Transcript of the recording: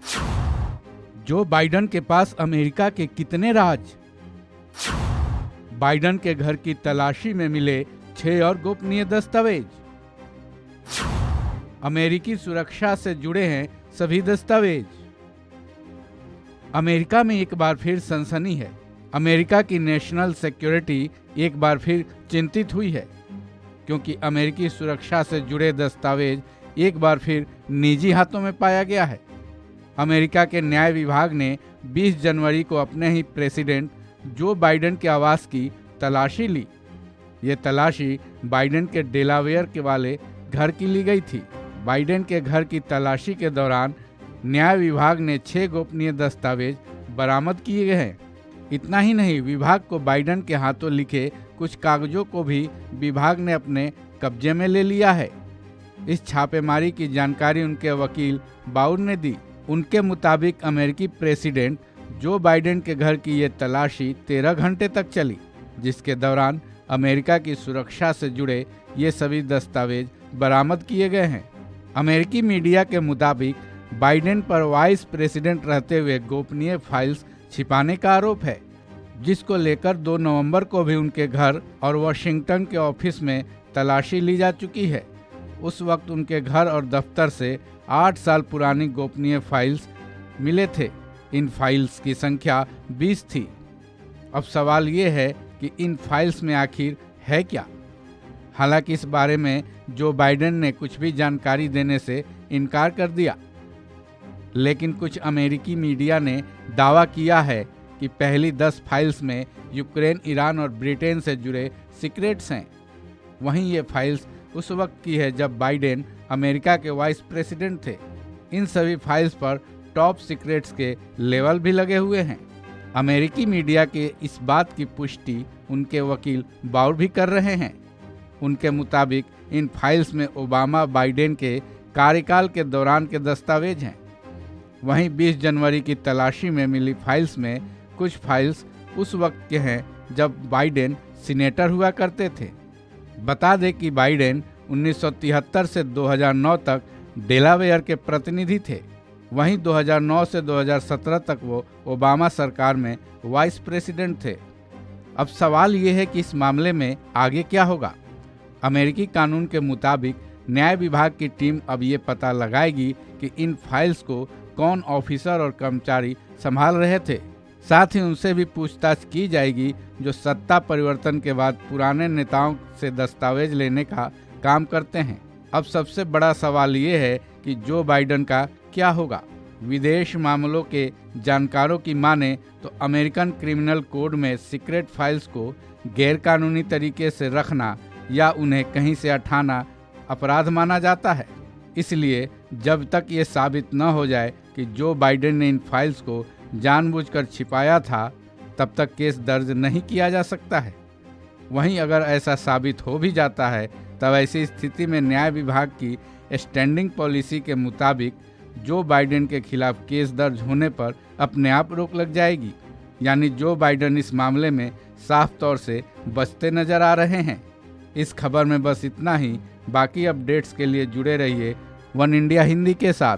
Joe Biden के पास America के कितने राज। बाइडेन के घर की तलाशी में मिले 6 और गोपनीय दस्तावेज। अमेरिकी सुरक्षा से जुड़े हैं सभी दस्तावेज। अमेरिका में एक बार फिर सनसनी है। अमेरिका की नेशनल सिक्योरिटी एक बार फिर चिंतित हुई है, क्योंकि अमेरिकी सुरक्षा से जुड़े दस्तावेज एक बार फिर निजी हाथों में पाया गया है। अमेरिका के न्याय विभाग ने 20 जनवरी को अपने ही प्रेसिडेंट जो बाइडेन के आवास की तलाशी ली। ये तलाशी बाइडेन के डेलावेयर के वाले घर की ली गई थी। बाइडेन के घर की तलाशी के दौरान न्याय विभाग ने 6 गोपनीय दस्तावेज बरामद किए गए हैं। इतना ही नहीं, विभाग को बाइडेन के हाथों लिखे कुछ कागजों को भी विभाग ने अपने कब्जे में ले लिया है। इस छापेमारी की जानकारी उनके वकील बाउर ने दी। उनके मुताबिक अमेरिकी प्रेसिडेंट जो बाइडेन के घर की ये तलाशी 13 घंटे तक चली, जिसके दौरान अमेरिका की सुरक्षा से जुड़े ये सभी दस्तावेज बरामद किए गए हैं। अमेरिकी मीडिया के मुताबिक बाइडेन पर वाइस प्रेसिडेंट रहते हुए गोपनीय फाइल्स छिपाने का आरोप है, जिसको लेकर 2 नवंबर को भी उनके घर और वाशिंगटन के ऑफिस में तलाशी ली जा चुकी है। उस वक्त उनके घर और दफ्तर से 8 साल पुरानी गोपनीय फाइल्स मिले थे। इन फाइल्स की संख्या 20 थी। अब सवाल ये है कि इन फाइल्स में आखिर है क्या। हालांकि इस बारे में जो बाइडेन ने कुछ भी जानकारी देने से इनकार कर दिया, लेकिन कुछ अमेरिकी मीडिया ने दावा किया है कि पहली 10 फाइल्स में यूक्रेन, ईरान और ब्रिटेन से जुड़े सीक्रेट्स हैं। वहीं ये फाइल्स उस वक्त की है जब बाइडेन अमेरिका के वाइस प्रेसिडेंट थे। इन सभी फाइल्स पर टॉप सीक्रेट्स के लेवल भी लगे हुए हैं। अमेरिकी मीडिया के इस बात की पुष्टि उनके वकील बाउर भी कर रहे हैं। उनके मुताबिक इन फाइल्स में ओबामा बाइडेन के कार्यकाल के दौरान के दस्तावेज हैं। वहीं 20 जनवरी की तलाशी में मिली फाइल्स में कुछ फाइल्स उस वक्त के हैं जब बाइडेन सीनेटर हुआ करते थे। बता दें कि बाइडेन 1973 से 2009 तक डेलावेयर के प्रतिनिधि थे। वहीं 2009 से 2017 तक वो ओबामा सरकार में वाइस प्रेसिडेंट थे। अब सवाल ये है कि इस मामले में आगे क्या होगा। अमेरिकी कानून के मुताबिक न्याय विभाग की टीम अब ये पता लगाएगी कि इन फाइल्स को कौन ऑफिसर और कर्मचारी संभाल रहे थे। साथ ही उनसे भी पूछताछ की जाएगी जो सत्ता परिवर्तन के बाद पुराने नेताओं से दस्तावेज लेने का काम करते हैं। अब सबसे बड़ा सवाल ये है कि जो बाइडेन का क्या होगा। विदेश मामलों के जानकारों की माने तो अमेरिकन क्रिमिनल कोड में सीक्रेट फाइल्स को गैरकानूनी तरीके से रखना या उन्हें कहीं से हटाना अपराध माना जाता है। इसलिए जब तक ये साबित न हो जाए कि जो बाइडेन ने इन फाइल्स को जानबूझकर छिपाया था, तब तक केस दर्ज नहीं किया जा सकता है। वहीं अगर ऐसा साबित हो भी जाता है, तब ऐसी स्थिति में न्याय विभाग की स्टैंडिंग पॉलिसी के मुताबिक जो बाइडेन के खिलाफ केस दर्ज होने पर अपने आप रोक लग जाएगी। यानी जो बाइडेन इस मामले में साफ तौर से बचते नजर आ रहे हैं। इस खबर में बस इतना ही। बाकी अपडेट्स के लिए जुड़े रहिए वन इंडिया हिंदी के साथ।